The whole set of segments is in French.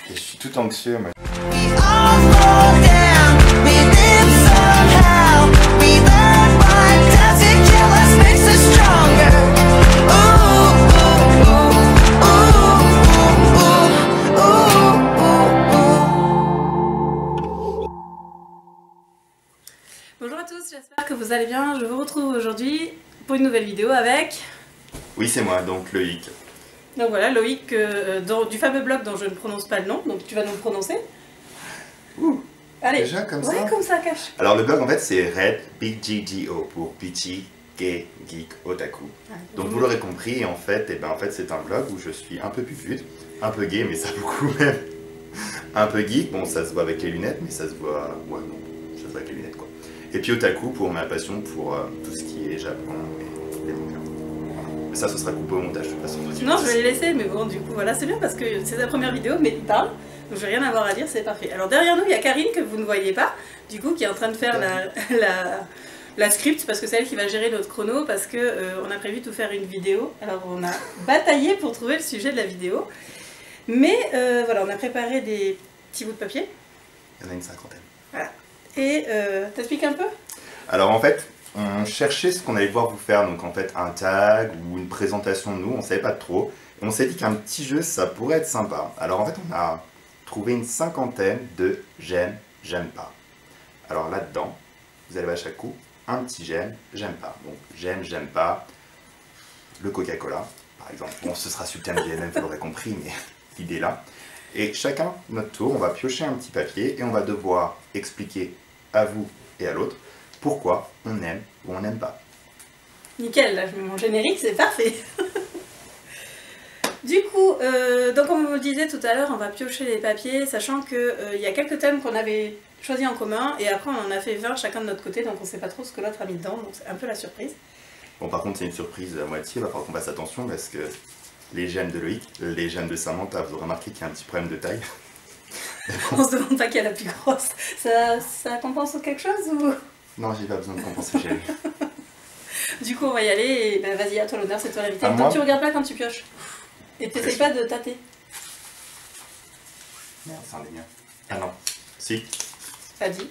Et je suis tout anxieux, moi. Bonjour à tous, j'espère que vous allez bien. Je vous retrouve aujourd'hui pour une nouvelle vidéo avec... Oui, c'est moi, donc Loïc. Donc voilà, Loïc, du fameux blog dont je ne prononce pas le nom, donc tu vas nous le prononcer. Ouh, allez, déjà comme ça. Ouais, comme ça, cache. Alors le blog en fait c'est Red BGGO pour Bitchy Gay Geek Otaku. Donc vous l'aurez compris, en fait, c'est un blog où je suis un peu pupute, un peu gay, mais ça beaucoup même. Un peu geek, bon ça se voit avec les lunettes, mais ça se voit... Ouais non, ça se voit avec les lunettes quoi. Et puis Otaku pour ma passion pour tout ce qui est Japon et les mangas. Mais ça, ce sera coupé au montage de toute façon. Non, je vais les laisser, mais bon, du coup, voilà, c'est bien parce que c'est sa première vidéo, mais il parle, donc je n'ai rien à avoir à dire, c'est parfait. Alors derrière nous, il y a Karine, que vous ne voyez pas, du coup, qui est en train de faire la script, parce que c'est elle qui va gérer notre chrono, parce que on a prévu de faire une vidéo. Alors on a bataillé pour trouver le sujet de la vidéo, mais voilà, on a préparé des petits bouts de papier. Il y en a une cinquantaine. Voilà. Et t'expliques un peu? Alors en fait, on cherchait ce qu'on allait voir vous faire, donc en fait un tag ou une présentation de nous, on savait pas trop. Et on s'est dit qu'un petit jeu, ça pourrait être sympa. Alors en fait, on a trouvé une cinquantaine de j'aime, j'aime pas. Alors là-dedans, vous allez à chaque coup, un petit j'aime, j'aime pas. Donc j'aime, j'aime pas le Coca-Cola, par exemple. Bon, ce sera sur le thème BNM, vous l'aurez compris, mais l'idée est là. Et chacun, notre tour, on va piocher un petit papier et on va devoir expliquer à vous et à l'autre pourquoi on aime ou on n'aime pas. Nickel, là je mets mon générique, c'est parfait. Du coup, donc comme on vous le disait tout à l'heure, on va piocher les papiers, sachant qu'il y a quelques thèmes qu'on avait choisis en commun, et après on en a fait 20 chacun de notre côté, donc on ne sait pas trop ce que l'autre a mis dedans, donc c'est un peu la surprise. Bon, par contre, c'est une surprise à moitié, il va falloir qu'on fasse attention parce que les j'aime de Loïc, les j'aime de Samantha, vous aurez remarqué qu'il y a un petit problème de taille. On se demande pas qui est la plus grosse. Ça compense quelque chose ou... Non, j'ai pas besoin de compenser, j'ai. Du coup, on va y aller et ben, vas-y, à toi l'honneur, c'est toi l'invité. Donc tu regardes pas quand tu pioches. Et t'essayes pas de tâter. Merde, c'est un des miens. Ah non. Si. Pas dit.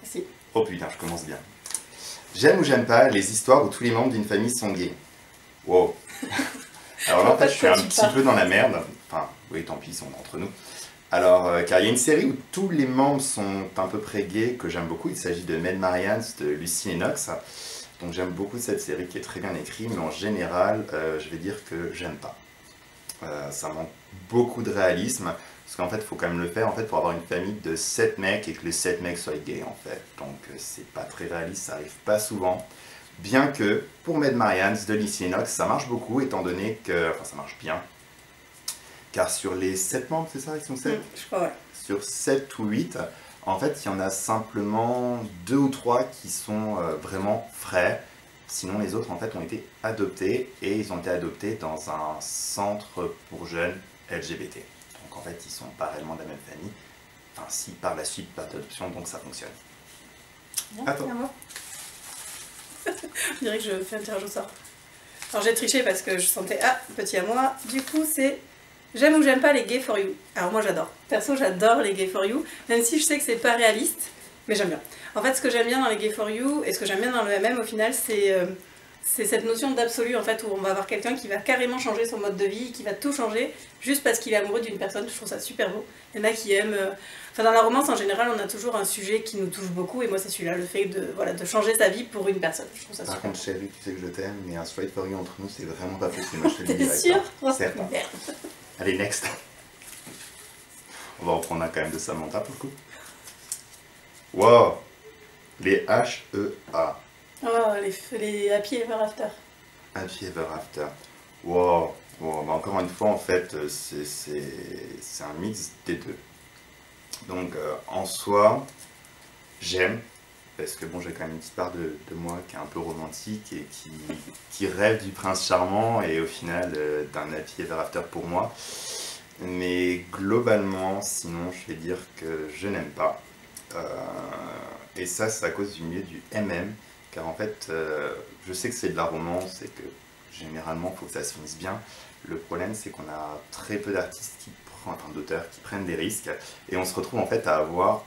Si. Oh putain, je commence bien. J'aime ou j'aime pas les histoires où tous les membres d'une famille sont gays. Wow. Alors là, en fait, je suis un petit peu dans la merde. Enfin, oui, tant pis, ils sont entre nous. Alors, car il y a une série où tous les membres sont à peu près gays, que j'aime beaucoup. Il s'agit de Mad Marians de Lucy Lennox. Donc j'aime beaucoup cette série qui est très bien écrite, mais en général, je vais dire que j'aime pas. Ça manque beaucoup de réalisme, parce qu'en fait, il faut quand même le faire en fait, pour avoir une famille de 7 mecs et que les 7 mecs soient gays en fait. Donc c'est pas très réaliste, ça arrive pas souvent. Bien que, pour Mad Marians de Lucy Lennox, ça marche beaucoup, étant donné que... Enfin, ça marche bien. Car sur les 7 membres, c'est ça, ils sont 7 je crois, ouais. Sur 7 ou 8, en fait, il y en a simplement 2 ou 3 qui sont vraiment frais. Sinon, les autres, en fait, ont été adoptés. Et ils ont été adoptés dans un centre pour jeunes LGBT. Donc, en fait, ils ne sont pas réellement de la même famille. Enfin, si, par la suite, pas d'adoption, donc ça fonctionne. Bien, à moi. Je dirais que je fais un tirage au sort. Alors, j'ai triché parce que je sentais, ah, petit à moi. Du coup, c'est... J'aime ou j'aime pas les gay for you. Alors moi j'adore. Perso j'adore les gay for you, même si je sais que c'est pas réaliste, mais j'aime bien. En fait ce que j'aime bien dans les gay for you, et ce que j'aime bien dans le MM au final, c'est cette notion d'absolu en fait, où on va avoir quelqu'un qui va carrément changer son mode de vie, qui va tout changer, juste parce qu'il est amoureux d'une personne. Je trouve ça super beau. Il y en a qui aiment... Enfin dans la romance en général on a toujours un sujet qui nous touche beaucoup, et moi c'est celui-là, le fait de, voilà, de changer sa vie pour une personne. Je trouve ça super. Par contre chérie, tu sais que je t'aime, mais un straight for you entre nous c'est vraiment pas possible. Moi je te le dis. T'es sûr? Certain. Allez, next. On va reprendre un quand même de Samantha pour le coup. Wow. Les H-E-A. Oh, les Happy Ever After. Happy Ever After. Wow. Wow. Bah, encore une fois, en fait, c'est un mix des deux. Donc, en soi, j'aime. Parce que bon, j'ai quand même une petite part de moi qui est un peu romantique et qui rêve du prince charmant et au final d'un happy ever after pour moi. Mais globalement, sinon, je vais dire que je n'aime pas. Et ça, c'est à cause du milieu du MM. Car en fait, je sais que c'est de la romance et que généralement, il faut que ça se finisse bien. Le problème, c'est qu'on a très peu d'artistes qui d'auteurs qui prennent des risques, et on se retrouve en fait à avoir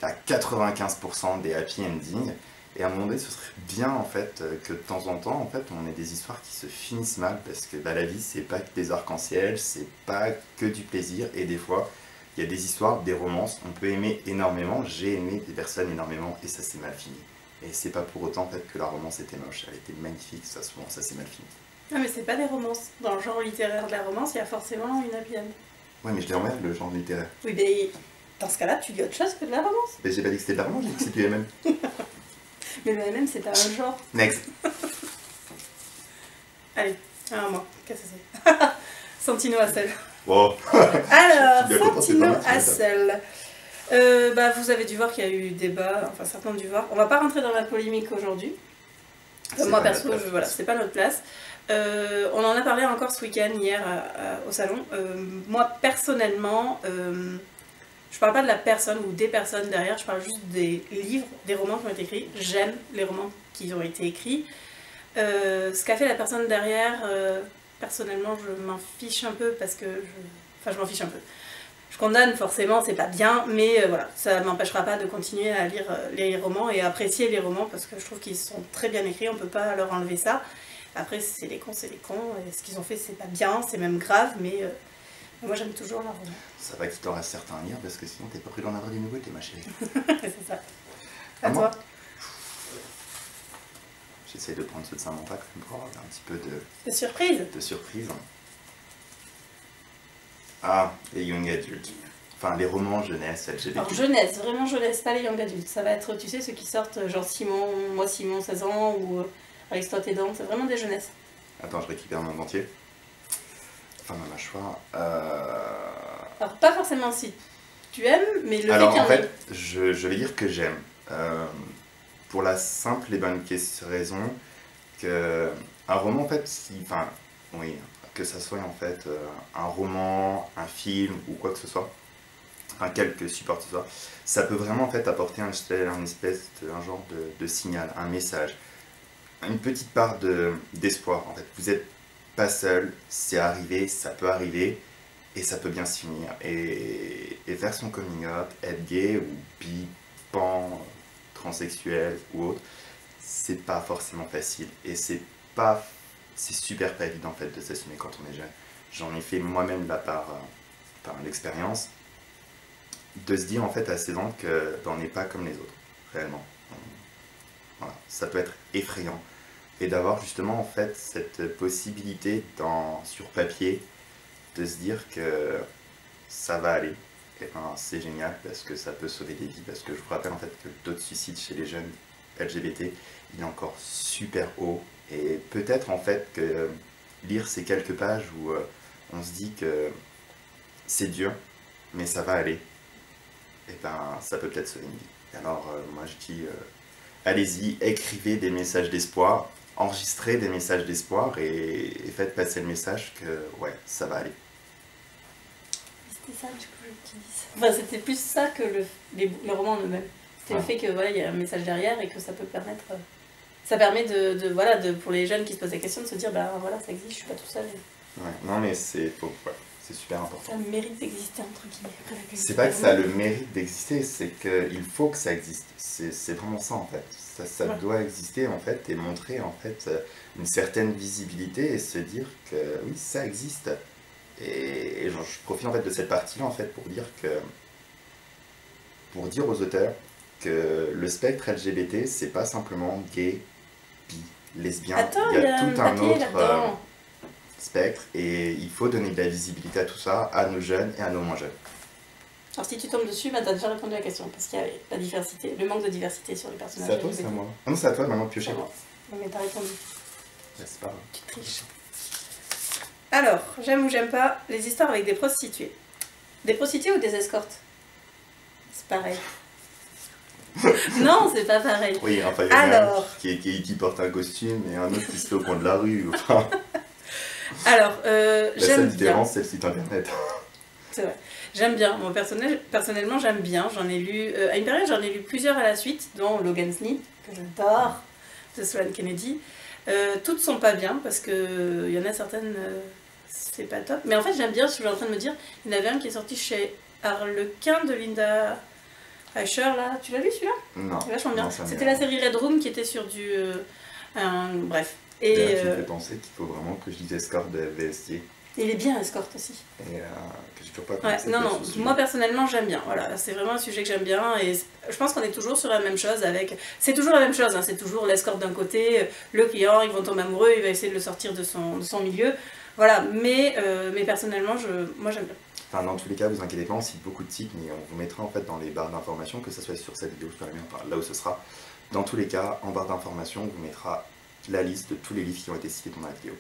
à 95% des happy endings, et à un moment donné, ce serait bien en fait que de temps en temps, en fait, on ait des histoires qui se finissent mal, parce que bah, la vie, c'est pas que des arcs-en-ciel, c'est pas que du plaisir, et des fois, il y a des histoires, des romances, on peut aimer énormément, j'ai aimé des personnes énormément, et ça s'est mal fini. Et c'est pas pour autant en fait que la romance était moche, elle était magnifique, ça souvent, ça s'est mal fini. Non mais c'est pas des romances. Dans le genre littéraire de la romance, il y a forcément une happy end. Ouais, mais je l'emmerde le genre littéraire. Oui, mais dans ce cas-là, tu dis autre chose que de la romance. Mais j'ai pas dit que c'était de la romance, j'ai dit que c'était du MM. Mais le MM, c'est pas un genre. Next. Allez, moi, qu'est-ce que c'est? Santino Hassel. Wow. Alors, Santino Hassel. Bah, vous avez dû voir qu'il y a eu débat, enfin certains ont dû voir. On va pas rentrer dans la polémique aujourd'hui. Moi perso, voilà, c'est pas notre place. On en a parlé encore ce week-end, hier, au salon. Moi personnellement, je parle pas de la personne ou des personnes derrière, je parle juste des livres, des romans qui ont été écrits. J'aime les romans qui ont été écrits. Ce qu'a fait la personne derrière, personnellement, je m'en fiche un peu parce que Enfin, je m'en fiche un peu. Je condamne forcément, c'est pas bien, mais voilà, ça m'empêchera pas de continuer à lire les romans et à apprécier les romans parce que je trouve qu'ils sont très bien écrits, on peut pas leur enlever ça. Après, c'est les cons, et ce qu'ils ont fait, c'est pas bien, c'est même grave, mais moi j'aime toujours leurs romans. Ça va qu'il t'en reste certains à lire parce que sinon t'es pas pris d'en avoir des nouveautés, ma chérie. C'est ça. À toi. J'essaie de prendre ceux de Samantha quand même pour avoir un petit peu de surprise. De surprise. Ah, les young adultes. Enfin, les romans jeunesse, LGBT. Alors jeunesse, vraiment jeunesse, pas les young adultes. Ça va être, tu sais, ceux qui sortent genre Simon, 16 ans, ou Aristote et Dante, c'est vraiment des jeunesses. Attends, je récupère mon dentier. Enfin, ma mâchoire. Alors pas forcément si tu aimes, mais le Alors fait qu'il y en en fait, ait... je vais dire que j'aime. Pour la simple et bonne raison que un roman en fait, enfin, oui, que ça soit en fait un roman, un film ou quoi que ce soit, enfin quelque support que ce soit, ça peut vraiment en fait apporter un genre de signal, un message, une petite part d'espoir en fait. Vous n'êtes pas seul, c'est arrivé, ça peut arriver et ça peut bien se finir. Et faire son coming out, être gay ou bi, pan, transsexuel ou autre, c'est pas forcément facile et c'est super pas évident en fait de s'assumer quand on est jeune. J'en ai fait moi-même là par l'expérience, de se dire en fait à 16 ans qu'on n'est pas comme les autres, réellement. Voilà. Ça peut être effrayant. Et d'avoir justement en fait cette possibilité sur papier de se dire que ça va aller, et ben, c'est génial parce que ça peut sauver des vies. Parce que je vous rappelle en fait que le taux de suicide chez les jeunes LGBT il est encore super haut. Et peut-être en fait que lire ces quelques pages où on se dit que c'est dur, mais ça va aller, et ben ça peut peut-être sauver une vie. Alors moi je dis allez-y, écrivez des messages d'espoir, enregistrez des messages d'espoir et faites passer le message que ouais, ça va aller. C'était ça du coup que tu dis. Enfin, c'était plus ça que les romans en eux-mêmes. C'était le fait que voilà, il y a un message derrière et que ça peut permettre. Ça permet pour les jeunes qui se posent la question de se dire bah voilà, ça existe, je suis pas tout seul. Ouais, non mais c'est super important. Ça a le mérite d'exister entre guillemets. C'est pas que ça a le mérite d'exister, c'est qu'il faut que ça existe. C'est vraiment ça en fait. Ça ouais. Doit exister en fait et montrer en fait une certaine visibilité et se dire que oui, ça existe. Et je profite en fait de cette partie-là en fait pour dire aux auteurs que le spectre LGBT c'est pas simplement gay, bi, lesbien. Attends, il y a tout un autre spectre et il faut donner de la visibilité à tout ça, à nos jeunes et à nos moins jeunes. Alors si tu tombes dessus, bah, tu as déjà répondu à la question parce qu'il y avait la diversité, le manque de diversité sur les personnages. C'est à toi, c'est à moi. Ah non, c'est à toi maintenant de piocher. Non mais t'as répondu. Ouais, c'est pas grave. Tu triches. Alors, j'aime ou j'aime pas les histoires avec des prostituées. Des prostituées ou des escortes? C'est pareil. Non, c'est pas pareil. Oui, enfin, il y en a un qui porte un costume et un autre qui se fait au coin de la rue. Enfin... Alors, la j'aime seule bien. différence, c'est le site internet. C'est vrai. J'aime bien. Moi, personnellement, j'aime bien. J'en ai lu... à une période, j'en ai lu plusieurs à la suite, dont Logan's Knee, que j'adore, de Sloane Kennedy. Toutes sont pas bien, parce qu'il y en a certaines... c'est pas top. Mais en fait, j'aime bien, je suis en train de me dire, il y en avait un qui est sorti chez Harlequin de Linda Asher, là. Tu l'as vu celui-là? Non. C'est vachement bien. Non, ça me C'était dit la rien. série Red Room qui était sur du. Bref. Et D'ailleurs, tu me fais penser qu'il faut vraiment que je dise Escort de VST. il est bien, Escort aussi. Et que j'ai toujours pas Ouais, commencé non, sur non, ce sujet. moi personnellement j'aime bien, voilà, c'est vraiment un sujet que j'aime bien et je pense qu'on est toujours sur la même chose avec... C'est toujours la même chose, hein, c'est toujours l'escorte d'un côté, le client, ils vont tomber amoureux, il va essayer de le sortir de son milieu, voilà, mais personnellement, moi j'aime bien. Enfin, dans tous les cas, vous inquiétez pas, on cite beaucoup de sites, mais on vous mettra en fait dans les barres d'informations, que ce soit sur cette vidéo, sur la mienne, enfin là où ce sera. Dans tous les cas, en barre d'informations, on vous mettra la liste de tous les livres qui ont été cités pendant la vidéo.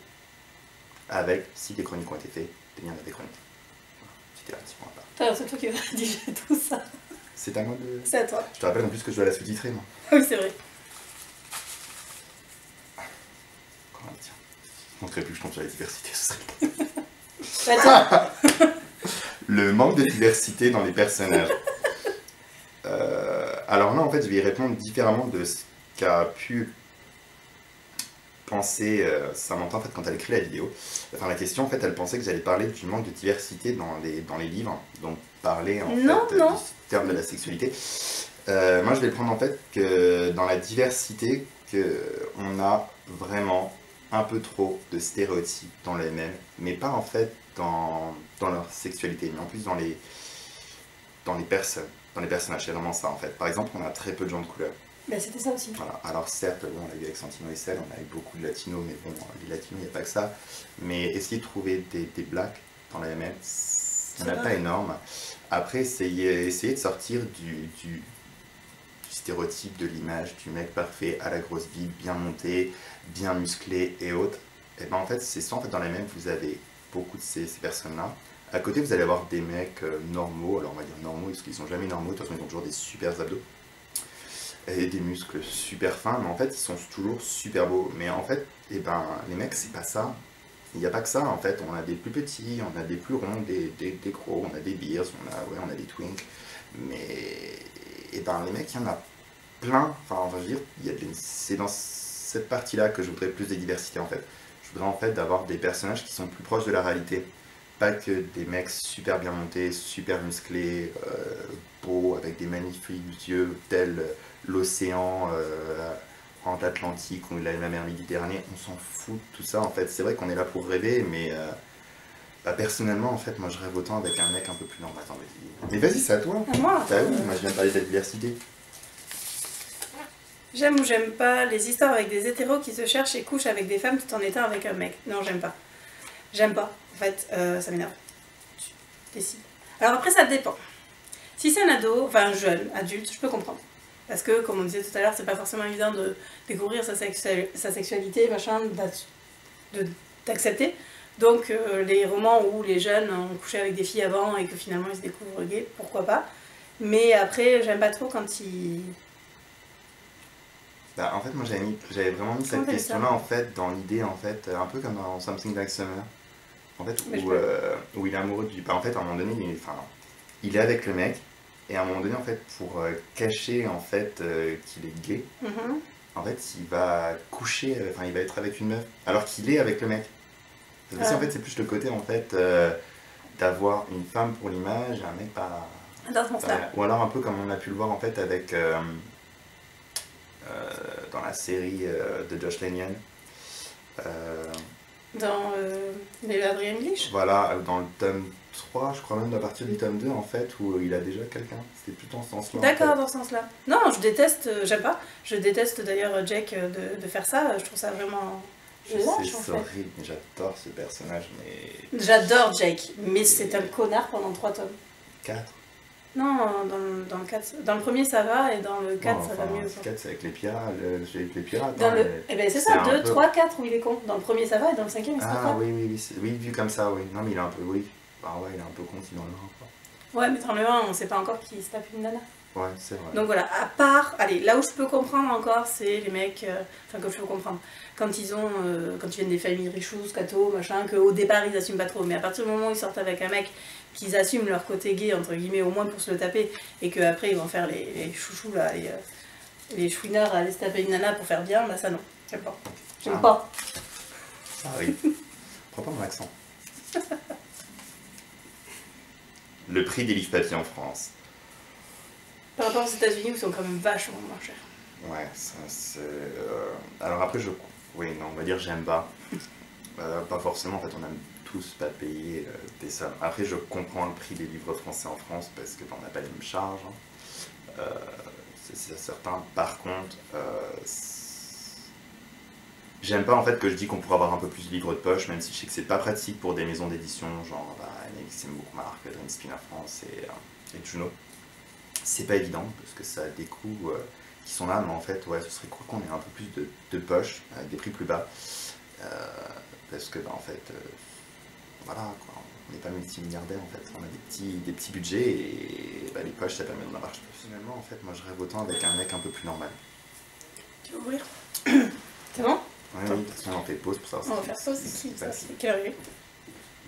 Avec, si des chroniques ont été faites, des liens vers des chroniques. Voilà, c'était un petit point à part. Alors c'est toi qui vas rédiger tout ça. C'est à moi de... C'est à toi. Je te rappelle en plus que je dois la sous-titrer, moi. Oui, c'est vrai. Encore un, tiens. Je ne montrerai plus que je tombe sur la diversité, ce serait... Attends. Le manque de diversité dans les personnages. Alors là, en fait, je vais y répondre différemment de ce qu'a pu penser Samantha, en fait, quand elle écrit la vidéo. Enfin, la question, en fait, elle pensait que j'allais parler du manque de diversité dans les livres, donc parler, en Non, fait, non. du terme de la sexualité. Moi, je vais prendre, en fait, que dans la diversité, qu'on a vraiment un peu trop de stéréotypes dans les mêmes, mais pas, en fait, dans leur sexualité, mais en plus dans les personnes, dans les personnages, c'est vraiment ça en fait. Par exemple, on a très peu de gens de couleur. Ben, c'était ça aussi. Voilà. Alors certes, bon, on l'a vu avec Santino et Cell, on a eu beaucoup de latinos, mais bon, les latinos, il n'y a pas que ça. Mais essayer de trouver des blacks dans la MM, il n'y en a pas énorme. Après, essayer de sortir du stéréotype de l'image du mec parfait à la grosse bite, bien monté, bien musclé et autres. Et ben en fait, c'est ça, en fait, dans la MM, vous avez beaucoup de ces personnes-là. À côté, vous allez avoir des mecs normaux, alors on va dire normaux, parce qu'ils sont jamais normaux, de toute façon, ils ont toujours des super abdos. Et des muscles super fins, mais en fait, ils sont toujours super beaux. Mais en fait, eh ben, les mecs, c'est pas ça. Il n'y a pas que ça, en fait. On a des plus petits, on a des plus ronds, des gros, on a des beers, on a des twinks. Mais eh ben, les mecs, il y en a plein. Enfin, je veux dire, c'est dans cette partie-là que je voudrais plus de diversité, en fait. Je voudrais, en fait, d'avoir des personnages qui sont plus proches de la réalité. Pas que des mecs super bien montés, super musclés, beaux, avec des magnifiques yeux tels l'océan en Atlantique ou la mer Méditerranée. On s'en fout de tout ça en fait. C'est vrai qu'on est là pour rêver, mais personnellement en fait, moi je rêve autant avec un mec un peu plus normal. Attends, mais vas-y, c'est à toi. À moi. Bah oui, moi je viens de parler de la diversité. J'aime ou j'aime pas les histoires avec des hétéros qui se cherchent et couchent avec des femmes tout en étant avec un mec. Non, j'aime pas. J'aime pas. En fait, ça m'énerve. Tu décides. Alors après, ça dépend. Si c'est un ado, enfin un jeune, adulte, je peux comprendre. Parce que, comme on disait tout à l'heure, c'est pas forcément évident de découvrir sa sexualité, machin, d'accepter. Donc, les romans où les jeunes ont couché avec des filles avant et que finalement ils se découvrent gays, pourquoi pas. Mais après, j'aime pas trop quand ils... Bah, en fait, moi j'avais vraiment mis cette question-là en fait dans l'idée en fait un peu comme dans Something Like Summer. En fait, où il est amoureux du... Bah, en fait, à un moment donné, il est avec le mec, et à un moment donné, en fait, pour cacher en fait qu'il est gay, en fait, il va coucher, enfin, il va être avec une meuf, alors qu'il est avec le mec. En fait, c'est plus le côté, en fait, d'avoir une femme pour l'image, et un mec pas... Dans ce sens-là. Ou alors un peu comme on a pu le voir, en fait, avec... dans la série de Josh Lanyon. Dans les Ladry English. Voilà, dans le tome 3, je crois même à partir du tome 2 en fait, où il a déjà quelqu'un. C'était plutôt en ce sens-là. D'accord, en fait. dans ce sens-là. Non, je déteste, j'aime pas. Je déteste d'ailleurs Jake de faire ça. Je trouve ça vraiment lâche en C'est fait. horrible, mais j'adore ce personnage, mais... J'adore Jake, mais c'est un connard pendant 3 tomes. 4. Non, dans le 4, dans le premier ça va, et dans le 4 ça va mieux. Le 4 c'est avec les pirates, Dans hein, le... Eh ben c'est ça, 2, 3, 4 où il est con. Dans le premier ça va, et dans le 5e il se Ah oui, oui, vu comme ça, oui. Non mais il est un peu, oui. Ah ouais, il est un peu con si dans le 1, quoi. Ouais, mais dans le 1, on sait pas encore qui se tape une nana. Ouais, c'est vrai. Donc voilà, à part, allez, là où je peux comprendre encore, c'est les mecs, enfin que je peux comprendre, quand ils viennent des familles richous, scato, machin, qu'au départ ils assument pas trop, mais à partir du moment où ils sortent avec un mec, qu'ils assument leur côté gay, entre guillemets, au moins pour se le taper, et qu'après ils vont faire les chouchous, là, les chouinards à aller se taper une nana pour faire bien, bah ça non, j'aime pas. J'aime pas. Ah oui. Prends pas mon accent. Le prix des livres papier en France. Par rapport aux États-Unis où ils sont quand même vachement moins chers. Ouais, ça c'est... Alors après, oui, non, on va dire j'aime pas. Pas forcément, en fait, on aime tous pas payer des sommes. Après, je comprends le prix des livres français en France parce que on n'a pas les mêmes charges. Hein. C'est certain. Par contre, j'aime pas en fait que je dis qu'on pourrait avoir un peu plus de livres de poche, même si je sais que c'est pas pratique pour des maisons d'édition, genre Maxime Bookmark, Dream Spinner France et Juno. C'est pas évident parce que ça a des coûts qui sont là, mais en fait, ouais, ce serait cool qu'on ait un peu plus de poche avec des prix plus bas. Parce que, en fait, voilà, quoi, on n'est pas multimilliardaire en fait, on a des petits budgets et les poches ça permet d'en avoir plus. Finalement, en fait, moi je rêve autant avec un mec un peu plus normal. Tu veux ouvrir? C'est bon? Oui, de toute façon, on fait pause pour savoir. On va faire pause, c'est quelle heure il est?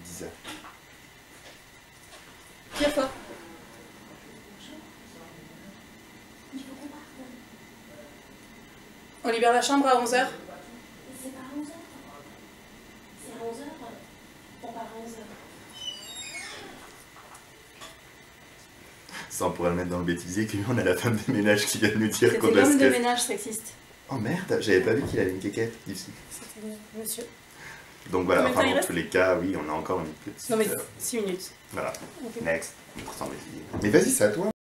10 heures. Tire-toi. On libère la chambre à 11h. C'est pas à 11h. C'est à 11h. On part à 11h. Ça, on pourrait le mettre dans le bêtisier qu'on a la femme de ménage qui vient de nous dire qu'on C'était doit l'homme se de casser. ménage sexiste. Oh merde, j'avais pas vu qu'il avait une quéquette d'ici. C'était monsieur. Donc voilà, Combien de temps enfin, il dans reste tous les cas, oui, on a encore une petite... Non mais 6 minutes. Voilà, Ok. next. Mais vas-y, c'est à toi.